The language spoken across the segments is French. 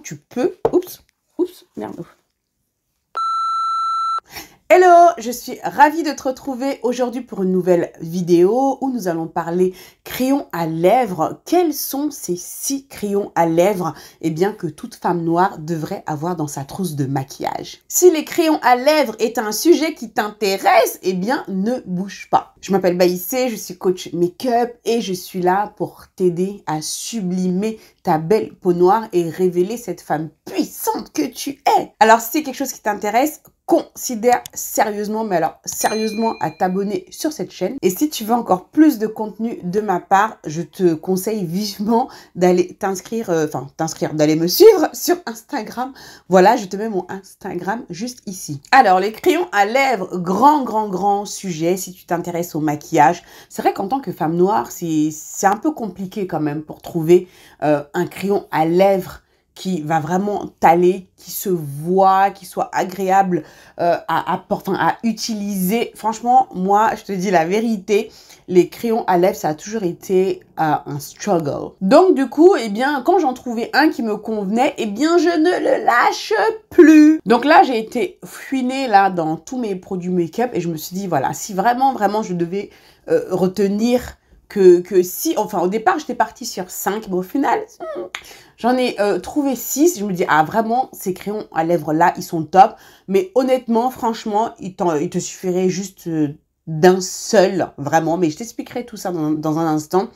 tu peux... Oups, merde. Hello, je suis ravie de te retrouver aujourd'hui pour une nouvelle vidéo où nous allons parler crayons à lèvres. Quels sont ces 6 crayons à lèvres que toute femme noire devrait avoir dans sa trousse de maquillage? Si les crayons à lèvres est un sujet qui t'intéresse, ne bouge pas. Je m'appelle Baïssé, je suis coach make-up et je suis là pour t'aider à sublimer ta belle peau noire et révéler cette femme puissante que tu es. Alors si c'est quelque chose qui t'intéresse, considère sérieusement, à t'abonner sur cette chaîne. Et si tu veux encore plus de contenu de ma part, je te conseille vivement d'aller d'aller me suivre sur Instagram. Voilà, je te mets mon Instagram juste ici. Alors, les crayons à lèvres, grand sujet si tu t'intéresses au maquillage. C'est vrai qu'en tant que femme noire, c'est un peu compliqué quand même pour trouver un crayon à lèvres qui va vraiment t'aller, qui se voit, qui soit agréable à utiliser. Franchement, moi, je te dis la vérité, les crayons à lèvres, ça a toujours été un struggle. Donc, du coup, quand j'en trouvais un qui me convenait, je ne le lâche plus. Donc là, j'ai été fouinée là dans tous mes produits make-up et je me suis dit, voilà, si vraiment je devais retenir que si, au départ, j'étais partie sur 5, mais au final, j'en ai trouvé 6. Je me dis, ah, vraiment, ces crayons à lèvres là, ils sont top. Mais honnêtement, franchement, il te suffirait juste d'un seul, vraiment. Mais je t'expliquerai tout ça dans un instant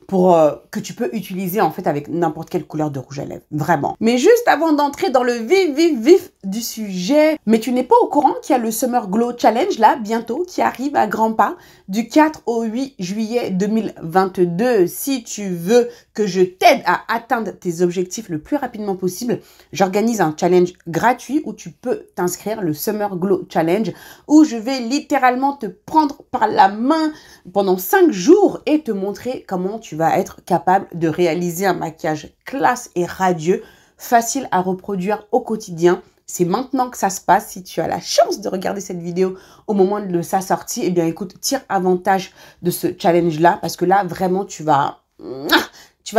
pour que tu peux utiliser en fait avec n'importe quelle couleur de rouge à lèvres, vraiment. Mais juste avant d'entrer dans le vif du sujet, mais tu n'es pas au courant qu'il y a le Summer Glow Challenge là, bientôt, qui arrive à grands pas, du 4 au 8 juillet 2022. Si tu veux que je t'aide à atteindre tes objectifs le plus rapidement possible, j'organise un challenge gratuit où tu peux t'inscrire, le Summer Glow Challenge, où je vais littéralement te prendre par la main pendant 5 jours et te montrer comment tu vas être capable de réaliser un maquillage classe et radieux, facile à reproduire au quotidien. C'est maintenant que ça se passe. Si tu as la chance de regarder cette vidéo au moment de sa sortie, écoute, tire avantage de ce challenge-là parce que là, vraiment, tu vas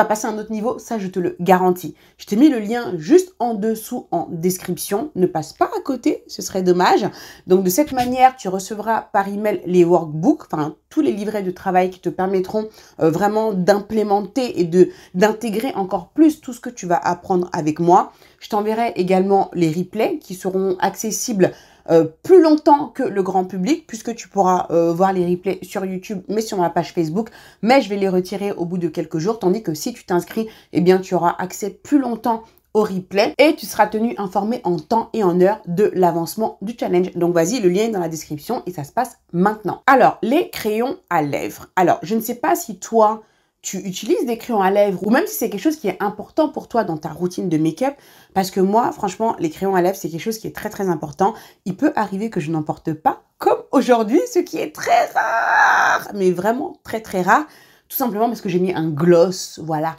passer à un autre niveau, ça je te le garantis. Je t'ai mis le lien juste en dessous en description. Ne passe pas à côté, ce serait dommage. Donc de cette manière, tu recevras par email les workbooks, tous les livrets de travail qui te permettront vraiment d'implémenter et d'intégrer encore plus tout ce que tu vas apprendre avec moi. Je t'enverrai également les replays qui seront accessibles plus longtemps que le grand public, puisque tu pourras voir les replays sur YouTube, mais sur ma page Facebook, mais je vais les retirer au bout de quelques jours, tandis que si tu t'inscris, tu auras accès plus longtemps au replay et tu seras tenu informé en temps et en heure de l'avancement du challenge. Donc vas-y, le lien est dans la description et ça se passe maintenant. Alors, les crayons à lèvres. Alors, je ne sais pas si toi, tu utilises des crayons à lèvres ou même si c'est quelque chose qui est important pour toi dans ta routine de make-up, parce que moi, franchement, les crayons à lèvres, c'est quelque chose qui est très important. Il peut arriver que je n'en porte pas, comme aujourd'hui, ce qui est très rare, mais vraiment très rare, tout simplement parce que j'ai mis un gloss, voilà,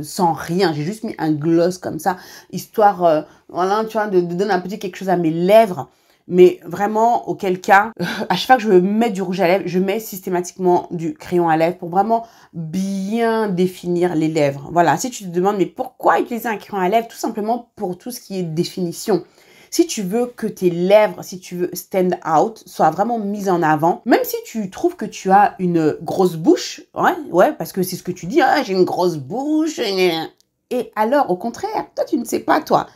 sans rien. J'ai juste mis un gloss comme ça, histoire, voilà, tu vois, de donner un petit quelque chose à mes lèvres. Mais vraiment, auquel cas, à chaque fois que je mets du rouge à lèvres, je mets systématiquement du crayon à lèvres pour vraiment bien définir les lèvres. Voilà, si tu te demandes, mais pourquoi utiliser un crayon à lèvres? Tout simplement pour tout ce qui est définition. Si tu veux que tes lèvres, si tu veux stand out, soient vraiment mises en avant, même si tu trouves que tu as une grosse bouche, ouais, parce que c'est ce que tu dis, j'ai une grosse bouche, et alors, au contraire, toi, tu ne sais pas, toi.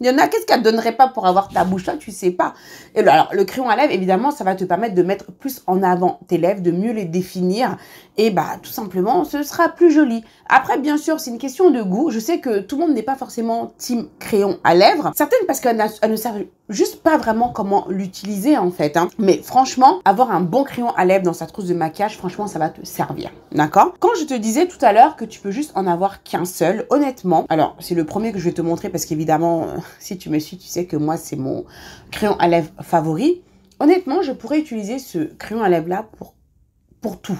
Il y en a, qu'est-ce qu'elle ne donnerait pas pour avoir ta bouche? Toi, tu ne sais pas. Et alors, le crayon à lèvres, évidemment, ça va te permettre de mettre plus en avant tes lèvres, de mieux les définir. Et tout simplement, ce sera plus joli. Après, bien sûr, c'est une question de goût. Je sais que tout le monde n'est pas forcément team crayon à lèvres. Certaines parce qu'elles ne savent juste pas vraiment comment l'utiliser, en fait. Mais franchement, avoir un bon crayon à lèvres dans sa trousse de maquillage, franchement, ça va te servir. D'accord? Quand je te disais tout à l'heure que tu peux juste en avoir qu'un seul, honnêtement, alors, c'est le premier que je vais te montrer parce qu'évidemment, si tu me suis, tu sais que moi, c'est mon crayon à lèvres favori. Honnêtement, je pourrais utiliser ce crayon à lèvres-là pour tout.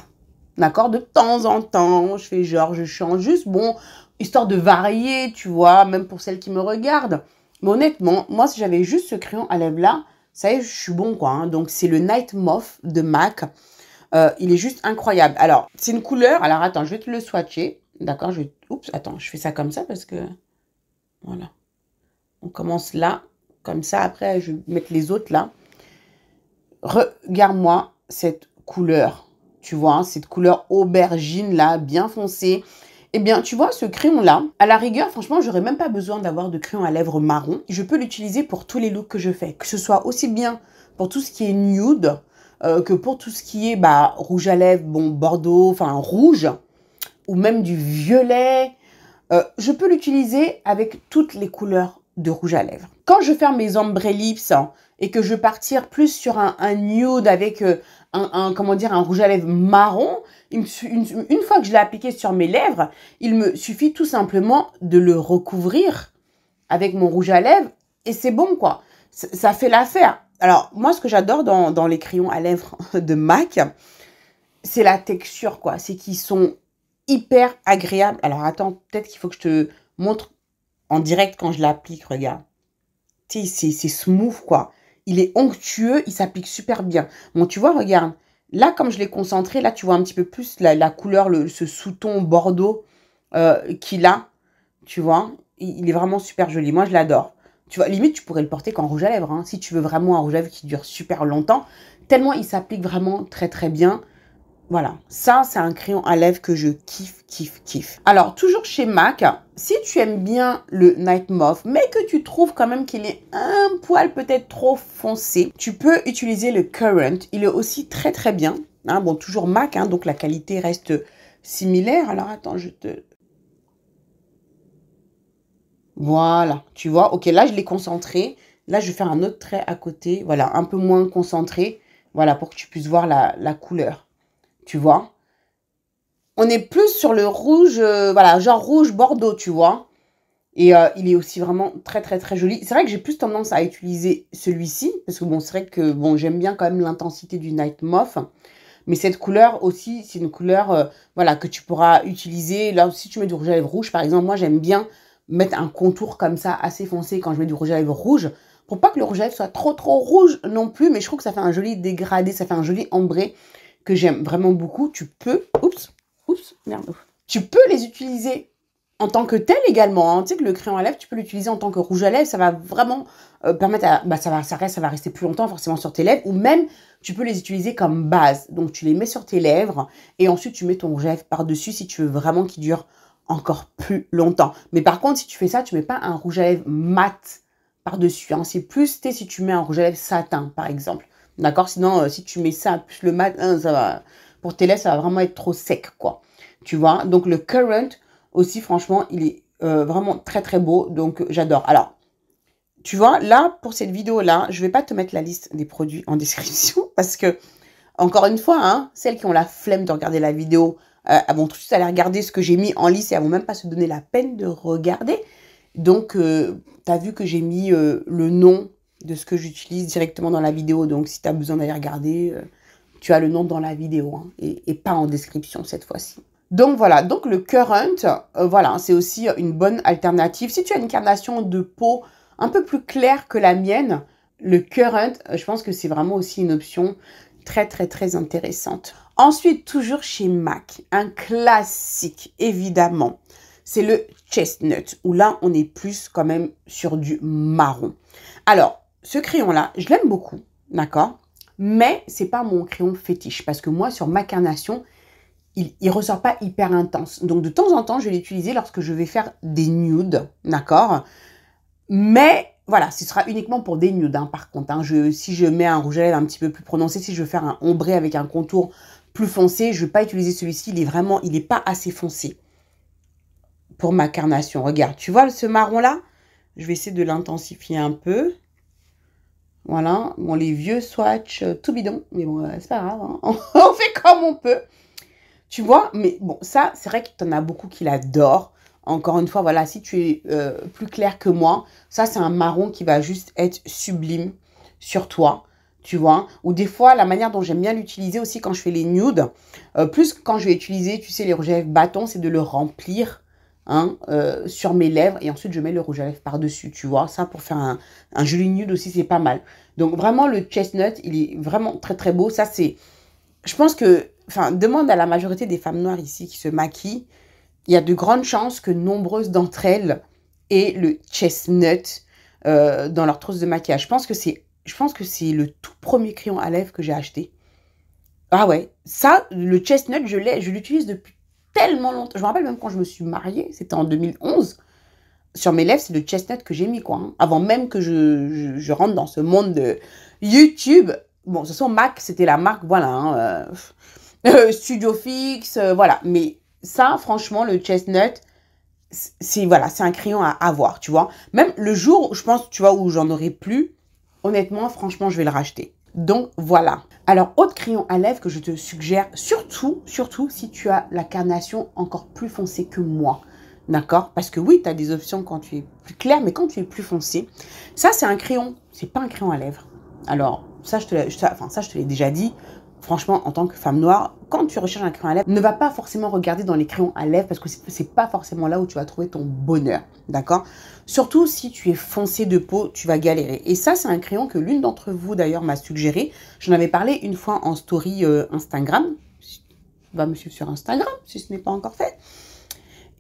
D'accord? De temps en temps, je fais genre, je change juste, bon, histoire de varier, tu vois, même pour celles qui me regardent. Mais honnêtement, moi, si j'avais juste ce crayon à lèvres-là, ça y est, je suis bon, quoi. Donc, c'est le Night Mauve de MAC. Il est juste incroyable. Alors, c'est une couleur. Alors, attends, je vais te le swatcher. D'accord? Oups, attends, je fais ça comme ça parce que... Voilà. On commence là, comme ça. Après, je vais mettre les autres là. Regarde-moi cette couleur. Tu vois, cette couleur aubergine là, bien foncée. Eh bien, tu vois, ce crayon-là, à la rigueur, franchement, j'aurais même pas besoin d'avoir de crayon à lèvres marron. Je peux l'utiliser pour tous les looks que je fais. Que ce soit aussi bien pour tout ce qui est nude, que pour tout ce qui est rouge à lèvres, bon, bordeaux, enfin rouge, ou même du violet. Je peux l'utiliser avec toutes les couleurs de rouge à lèvres. Quand je ferme mes ombre lips et que je veux partir plus sur un nude avec comment dire, un rouge à lèvres marron, une fois que je l'ai appliqué sur mes lèvres, il me suffit tout simplement de le recouvrir avec mon rouge à lèvres et c'est bon quoi. Ça fait l'affaire. Alors moi ce que j'adore dans les crayons à lèvres de MAC, c'est la texture quoi. C'est qu'ils sont hyper agréables. Alors attends, peut-être qu'il faut que je te montre en direct quand je l'applique, regarde. Tu sais, c'est smooth quoi. Il est onctueux, il s'applique super bien. Bon, tu vois, regarde. Là, comme je l'ai concentré, là, tu vois un petit peu plus la couleur, ce sous-ton bordeaux qu'il a. Tu vois, il est vraiment super joli. Moi, je l'adore. Tu vois, limite, tu pourrais le porter qu'en rouge à lèvres. Hein, si tu veux vraiment un rouge à lèvres qui dure super longtemps. Tellement il s'applique vraiment très, très bien. Voilà, ça, c'est un crayon à lèvres que je kiffe, kiffe, kiffe. Alors, toujours chez MAC, si tu aimes bien le Night Mauve, mais que tu trouves quand même qu'il est un poil peut-être trop foncé, tu peux utiliser le Current. Il est aussi très, très bien. Hein, bon, toujours MAC, hein, donc la qualité reste similaire. Alors, attends, je te... Voilà, tu vois. Ok, là, je l'ai concentré. Là, je vais faire un autre trait à côté. Voilà, un peu moins concentré. Voilà, pour que tu puisses voir la couleur. Tu vois, on est plus sur le rouge, voilà, genre rouge bordeaux, tu vois. Et il est aussi vraiment très, très, très joli. C'est vrai que j'ai plus tendance à utiliser celui-ci. Parce que bon, c'est vrai que bon, j'aime bien quand même l'intensité du Night Mauve. Mais cette couleur aussi, c'est une couleur voilà, que tu pourras utiliser. Là, si tu mets du rouge à lèvres rouge, par exemple, moi, j'aime bien mettre un contour comme ça, assez foncé, quand je mets du rouge à lèvres rouge. Pour pas que le rouge à lèvres soit trop, trop rouge non plus. Mais je trouve que ça fait un joli dégradé, ça fait un joli ambré que j'aime vraiment beaucoup. Tu peux... Oups, merde. Tu peux les utiliser en tant que tel également. Hein. Tu sais que le crayon à lèvres, tu peux l'utiliser en tant que rouge à lèvres. Ça va vraiment permettre à... ça va rester plus longtemps forcément sur tes lèvres. Ou même, tu peux les utiliser comme base. Donc, tu les mets sur tes lèvres. Et ensuite, tu mets ton rouge à lèvres par-dessus si tu veux vraiment qu'il dure encore plus longtemps. Mais par contre, si tu fais ça, tu mets pas un rouge à lèvres mat par-dessus. Hein. C'est plus, tu sais, si tu mets un rouge à lèvres satin, par exemple. D'accord? Sinon, si tu mets ça plus le mat, ça va... Pour tes lèvres, ça va vraiment être trop sec, quoi. Tu vois? Donc, le Current, aussi, franchement, il est vraiment très, très beau. Donc, j'adore. Alors, tu vois, là, pour cette vidéo-là, je ne vais pas te mettre la liste des produits en description parce que, encore une fois, hein, celles qui ont la flemme de regarder la vidéo, elles vont tout de suite aller regarder ce que j'ai mis en liste et elles ne vont même pas se donner la peine de regarder. Donc, tu as vu que j'ai mis le nom de ce que j'utilise directement dans la vidéo. Donc, si tu as besoin d'aller regarder... tu as le nom dans la vidéo hein, et pas en description cette fois-ci. Donc voilà, donc le Current, voilà, c'est aussi une bonne alternative. Si tu as une carnation de peau un peu plus claire que la mienne, le Current, je pense que c'est vraiment aussi une option très très très intéressante. Ensuite, toujours chez MAC, un classique évidemment, c'est le Chestnut, où là on est plus quand même sur du marron. Alors, ce crayon-là, je l'aime beaucoup, d'accord? Mais c'est pas mon crayon fétiche parce que moi, sur ma carnation, il ressort pas hyper intense. Donc, de temps en temps, je vais l'utiliser lorsque je vais faire des nudes, d'accord? Mais, voilà, ce sera uniquement pour des nudes, hein, par contre. Hein. Si je mets un rouge à lèvres un petit peu plus prononcé, si je veux faire un ombré avec un contour plus foncé, je ne vais pas utiliser celui-ci. Il n'est pas assez foncé pour ma carnation. Regarde, tu vois ce marron-là? Je vais essayer de l'intensifier un peu. Voilà, bon, les vieux swatchs tout bidon, mais bon, c'est pas grave, hein. On fait comme on peut. Tu vois, mais bon, ça, c'est vrai qu'il y en a beaucoup qui l'adorent. Encore une fois, voilà, si tu es plus clair que moi, ça, c'est un marron qui va juste être sublime sur toi, tu vois. Ou des fois, la manière dont j'aime bien l'utiliser aussi quand je fais les nudes, plus quand je vais utiliser, tu sais, les rouges à lèvres bâtons, c'est de le remplir. Hein, sur mes lèvres et ensuite je mets le rouge à lèvres par-dessus, tu vois. Ça, pour faire un joli nude aussi, c'est pas mal. Donc, vraiment, le Chestnut, il est vraiment très, très beau. Ça, c'est... Je pense que... Enfin, demande à la majorité des femmes noires ici qui se maquillent. Il y a de grandes chances que nombreuses d'entre elles et le Chestnut dans leur trousse de maquillage. Je pense que c'est le tout premier crayon à lèvres que j'ai acheté. Ah ouais, ça, le Chestnut, je l'utilise depuis tellement longtemps. Je me rappelle même quand je me suis mariée, c'était en 2011. Sur mes lèvres, c'est le Chestnut que j'ai mis, quoi. Hein. Avant même que je rentre dans ce monde de YouTube. Bon, de toute façon, MAC, c'était la marque, voilà. Hein, Studio Fix, voilà. Mais ça, franchement, le Chestnut, voilà, c'est un crayon à avoir, tu vois. Même le jour, je pense, tu vois, où j'en aurai plus, honnêtement, franchement, je vais le racheter. Donc, voilà. Alors, autre crayon à lèvres que je te suggère, surtout si tu as la carnation encore plus foncée que moi. D'accord? Parce que oui, tu as des options quand tu es plus clair, mais quand tu es plus foncé, ça, c'est un crayon. C'est pas un crayon à lèvres. Alors, ça, je te l'ai déjà dit. Franchement, en tant que femme noire, quand tu recherches un crayon à lèvres, ne va pas forcément regarder dans les crayons à lèvres parce que c'est pas forcément là où tu vas trouver ton bonheur. D'accord? Surtout si tu es foncé de peau, tu vas galérer. Et ça, c'est un crayon que l'une d'entre vous, d'ailleurs, m'a suggéré. J'en avais parlé une fois en story Instagram. Va me suivre sur Instagram si ce n'est pas encore fait.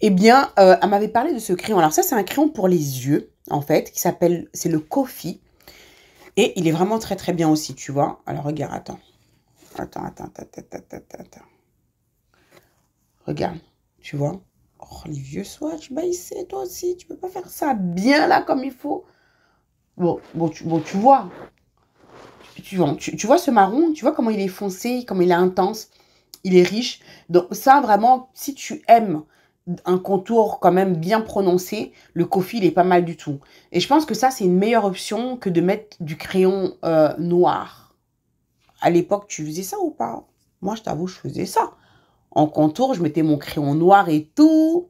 Eh bien, elle m'avait parlé de ce crayon. Alors ça, c'est un crayon pour les yeux, en fait, c'est le Coffee. Et il est vraiment très, très bien aussi, tu vois. Alors, regarde, attends. Regarde, tu vois. Oh, les vieux swatchs, bah, c'est toi aussi. Tu peux pas faire ça bien, là, comme il faut. Bon, tu vois. Tu vois ce marron, tu vois comment il est foncé, comment il est intense. Il est riche. Donc ça, vraiment, si tu aimes un contour quand même bien prononcé, le Coffee, il est pas mal du tout. Et je pense que ça, c'est une meilleure option que de mettre du crayon noir. À l'époque, tu faisais ça ou pas? Moi, je t'avoue, je faisais ça. En contour, je mettais mon crayon noir et tout,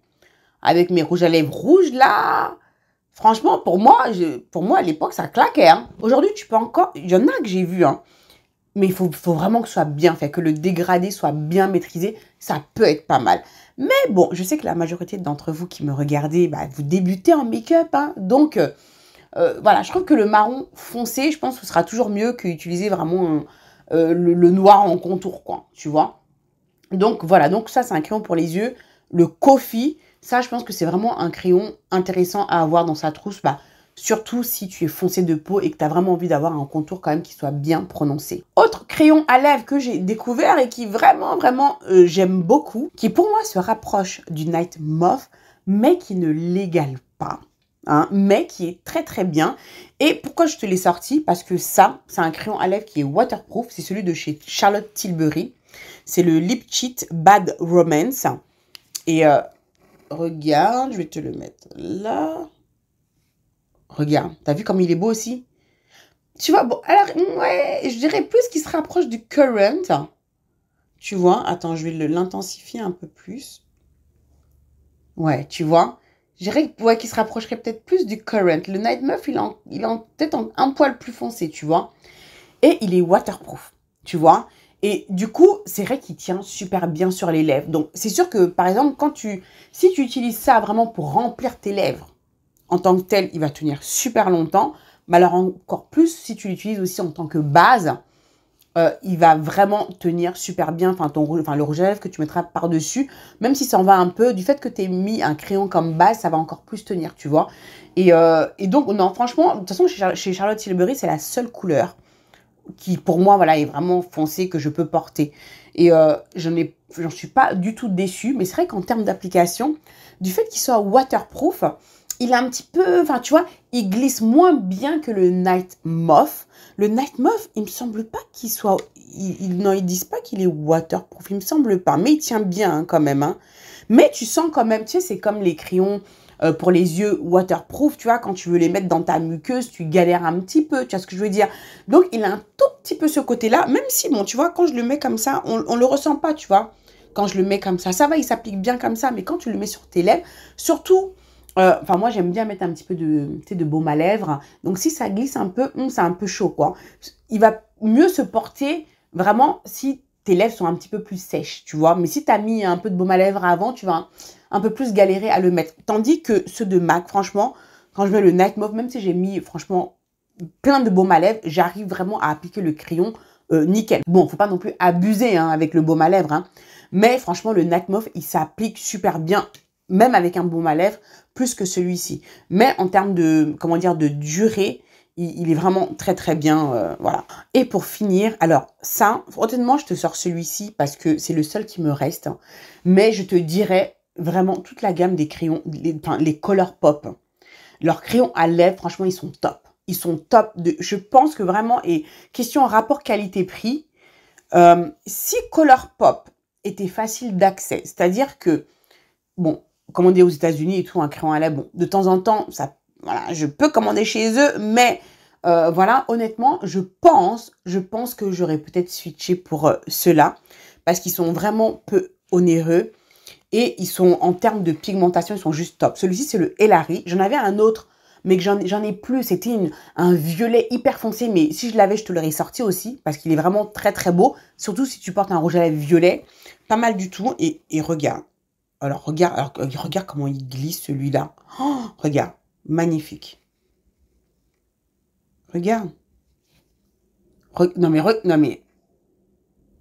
avec mes rouges à lèvres rouges, là. Franchement, pour moi, à l'époque, ça claquait. Hein. Aujourd'hui, tu peux encore... Il y en a que j'ai vu, hein. Mais il faut vraiment que ce soit bien fait, que le dégradé soit bien maîtrisé. Ça peut être pas mal. Mais bon, je sais que la majorité d'entre vous qui me regardez, bah, vous débutez en make-up. Hein. Donc, voilà, je trouve que le marron foncé, je pense que ce sera toujours mieux qu'utiliser vraiment le noir en contour, quoi. Tu vois? Donc, voilà. Donc, ça, c'est un crayon pour les yeux. Le Coffee, ça, je pense que c'est vraiment un crayon intéressant à avoir dans sa trousse. Bah, surtout si tu es foncé de peau et que tu as vraiment envie d'avoir un contour quand même qui soit bien prononcé. Autre crayon à lèvres que j'ai découvert et qui vraiment, j'aime beaucoup, qui pour moi se rapproche du Night Mauve, mais qui ne l'égale pas, hein, mais qui est très très bien. Et pourquoi je te l'ai sorti? Parce que ça, c'est un crayon à lèvres qui est waterproof, c'est celui de chez Charlotte Tilbury. C'est le Lip Cheat Bad Romance. Et regarde, je vais te le mettre là. Regarde, t'as vu comme il est beau aussi? Tu vois, bon, alors, ouais, je dirais plus qu'il se rapproche du Currant. Tu vois, attends, je vais l'intensifier un peu plus. Ouais, tu vois. Je dirais ouais, qu'il se rapprocherait peut-être plus du Currant. Le Night Mauve, il est peut-être un poil plus foncé, tu vois. Et il est waterproof, tu vois. Et du coup, c'est vrai qu'il tient super bien sur les lèvres. Donc, c'est sûr que, par exemple, si tu utilises ça vraiment pour remplir tes lèvres, en tant que tel, il va tenir super longtemps. Mais alors encore plus, si tu l'utilises aussi en tant que base, il va vraiment tenir super bien. Le rouge à lèvres que tu mettras par-dessus, même si ça en va un peu, du fait que tu aies mis un crayon comme base, ça va encore plus tenir, tu vois. Et donc, non, franchement, de toute façon, chez Charlotte Tilbury, c'est la seule couleur qui, pour moi, voilà, est vraiment foncée que je peux porter. Et j'en suis pas du tout déçue. Mais c'est vrai qu'en termes d'application, du fait qu'il soit waterproof, il a un petit peu, enfin tu vois, il glisse moins bien que le Night Mauve. Le Night Mauve, il me semble pas qu'il soit, non, ils disent pas qu'il est waterproof, il me semble pas, mais il tient bien hein, quand même. Hein. Mais tu sens quand même, tu sais, c'est comme les crayons pour les yeux waterproof, tu vois, quand tu veux les mettre dans ta muqueuse, tu galères un petit peu, tu vois ce que je veux dire. Donc il a un tout petit peu ce côté-là, même si, bon, tu vois, quand je le mets comme ça, on le ressent pas, tu vois. Quand je le mets comme ça va, il s'applique bien comme ça, mais quand tu le mets sur tes lèvres, surtout... Enfin, moi, j'aime bien mettre un petit peu de baume à lèvres. Donc, si ça glisse un peu, c'est un peu chaud, quoi. Il va mieux se porter, vraiment, si tes lèvres sont un petit peu plus sèches, tu vois. Mais si tu as mis un peu de baume à lèvres avant, tu vas un peu plus galérer à le mettre. Tandis que ceux de MAC, franchement, quand je mets le Night Mauve, même si j'ai mis, franchement, plein de baume à lèvres, j'arrive vraiment à appliquer le crayon nickel. Bon, faut pas non plus abuser hein, avec le baume à lèvres. Hein. Mais franchement, le Night Mauve, il s'applique super bien. même avec un baume à lèvres, plus que celui-ci. Mais en termes de, comment dire, de durée, il est vraiment très très bien, voilà. Et pour finir, alors ça, honnêtement, je te sors celui-ci parce que c'est le seul qui me reste. Hein. Mais je te dirais vraiment toute la gamme des crayons, les Colourpop. Leurs crayons à lèvres, franchement, ils sont top. Ils sont top. Je pense que vraiment, et question rapport qualité-prix, si Colourpop était facile d'accès, c'est-à-dire que, bon, commander aux États-Unis et tout, un crayon à lèvres, bon, de temps en temps, ça, voilà, je peux commander chez eux, mais voilà, honnêtement, je pense que j'aurais peut-être switché pour ceux-là, parce qu'ils sont vraiment peu onéreux. Et ils sont, en termes de pigmentation, ils sont juste top. Celui-ci, c'est le Elari. J'en avais un autre, mais que j'en ai plus. C'était un violet hyper foncé. Mais si je l'avais, je te l'aurais sorti aussi. Parce qu'il est vraiment très, très beau. Surtout si tu portes un rouge à lèvres violet. Pas mal du tout. Et regarde. Alors, regarde comment il glisse, celui-là. Oh, regarde. Magnifique. Regarde. Non, mais...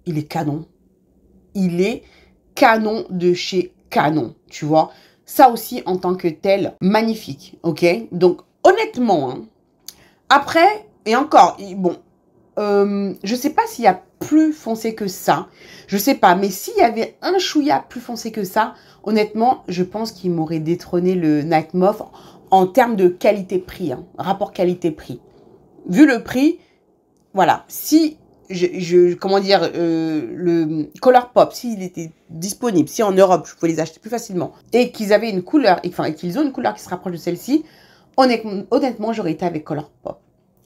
Il est canon. Il est canon de chez Canon, tu vois. Ça aussi, en tant que tel, magnifique, ok. Donc, honnêtement, hein, après, et encore, bon, je sais pas s'il y a plus foncé que ça. Je sais pas, mais s'il y avait un chouïa plus foncé que ça, honnêtement, je pense qu'il m'aurait détrôné le Night Moth en termes de qualité-prix, hein, rapport qualité-prix. Vu le prix, voilà, si... comment dire, le Colourpop, s'il était disponible, si en Europe, je pouvais les acheter plus facilement, et qu'ils avaient une couleur, et qu'ils ont une couleur qui se rapproche de celle-ci, honnêtement, j'aurais été avec Colourpop.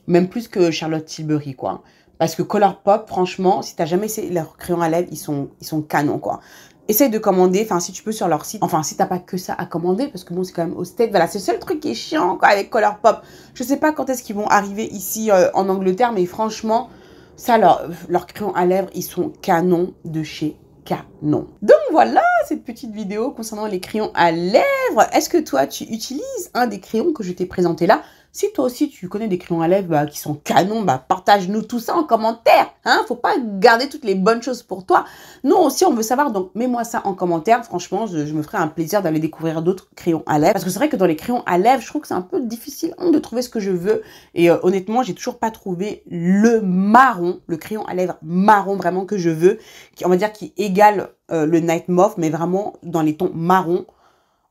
Même plus que Charlotte Tilbury, quoi. Parce que Colourpop, franchement, si t'as jamais essayé leurs crayons à lèvres, ils sont canons, quoi. Essaye de commander, enfin, si tu peux sur leur site. Enfin, si t'as pas que ça à commander, parce que bon, c'est quand même au States. Voilà, c'est le seul truc qui est chiant, quoi, avec Colourpop. Je sais pas quand est-ce qu'ils vont arriver ici, en Angleterre, mais franchement... Ça, leurs crayons à lèvres, ils sont canons de chez Canon. Donc voilà cette petite vidéo concernant les crayons à lèvres. Est-ce que toi, tu utilises un des crayons que je t'ai présenté là? Si toi aussi, tu connais des crayons à lèvres qui sont canons, partage-nous tout ça en commentaire. Hein, faut pas garder toutes les bonnes choses pour toi. Nous aussi, on veut savoir. Donc, mets-moi ça en commentaire. Franchement, je me ferai un plaisir d'aller découvrir d'autres crayons à lèvres. Parce que c'est vrai que dans les crayons à lèvres, je trouve que c'est un peu difficile de trouver ce que je veux. Et honnêtement, j'ai toujours pas trouvé le marron, le crayon à lèvres marron vraiment que je veux. On va dire qui égale le Night Moth, mais vraiment dans les tons marron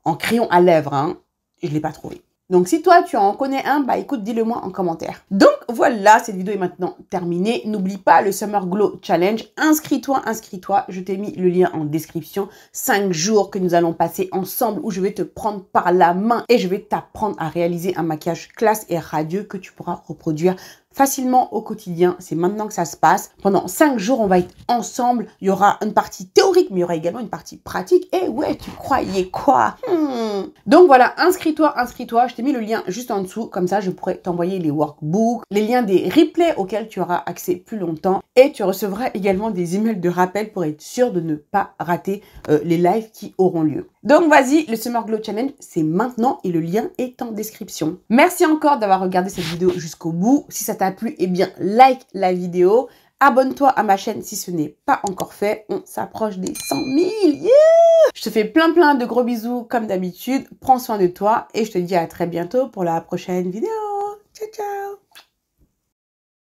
en crayon à lèvres. Hein, je l'ai pas trouvé. Donc, si toi, tu en connais un, écoute, dis-le-moi en commentaire. Donc, voilà, cette vidéo est maintenant terminée. N'oublie pas le Summer Glow Challenge. Inscris-toi, inscris-toi. Je t'ai mis le lien en description. 5 jours que nous allons passer ensemble où je vais te prendre par la main et je vais t'apprendre à réaliser un maquillage classe et radieux que tu pourras reproduire facilement au quotidien. C'est maintenant que ça se passe. Pendant 5 jours, on va être ensemble. Il y aura une partie théorique, mais il y aura également une partie pratique. Et ouais, tu croyais quoi? Donc voilà, inscris-toi, inscris-toi. Je t'ai mis le lien juste en dessous. Comme ça, je pourrais t'envoyer les workbooks, les liens des replays auxquels tu auras accès plus longtemps. Et tu recevras également des emails de rappel pour être sûr de ne pas rater les lives qui auront lieu. Donc vas-y, le Summer Glow Challenge, c'est maintenant et le lien est en description. Merci encore d'avoir regardé cette vidéo jusqu'au bout. Si ça t'a plu, eh bien, like la vidéo. Abonne-toi à ma chaîne si ce n'est pas encore fait. On s'approche des 100 000. Yeah! Je te fais plein de gros bisous comme d'habitude. Prends soin de toi et je te dis à très bientôt pour la prochaine vidéo. Ciao, ciao!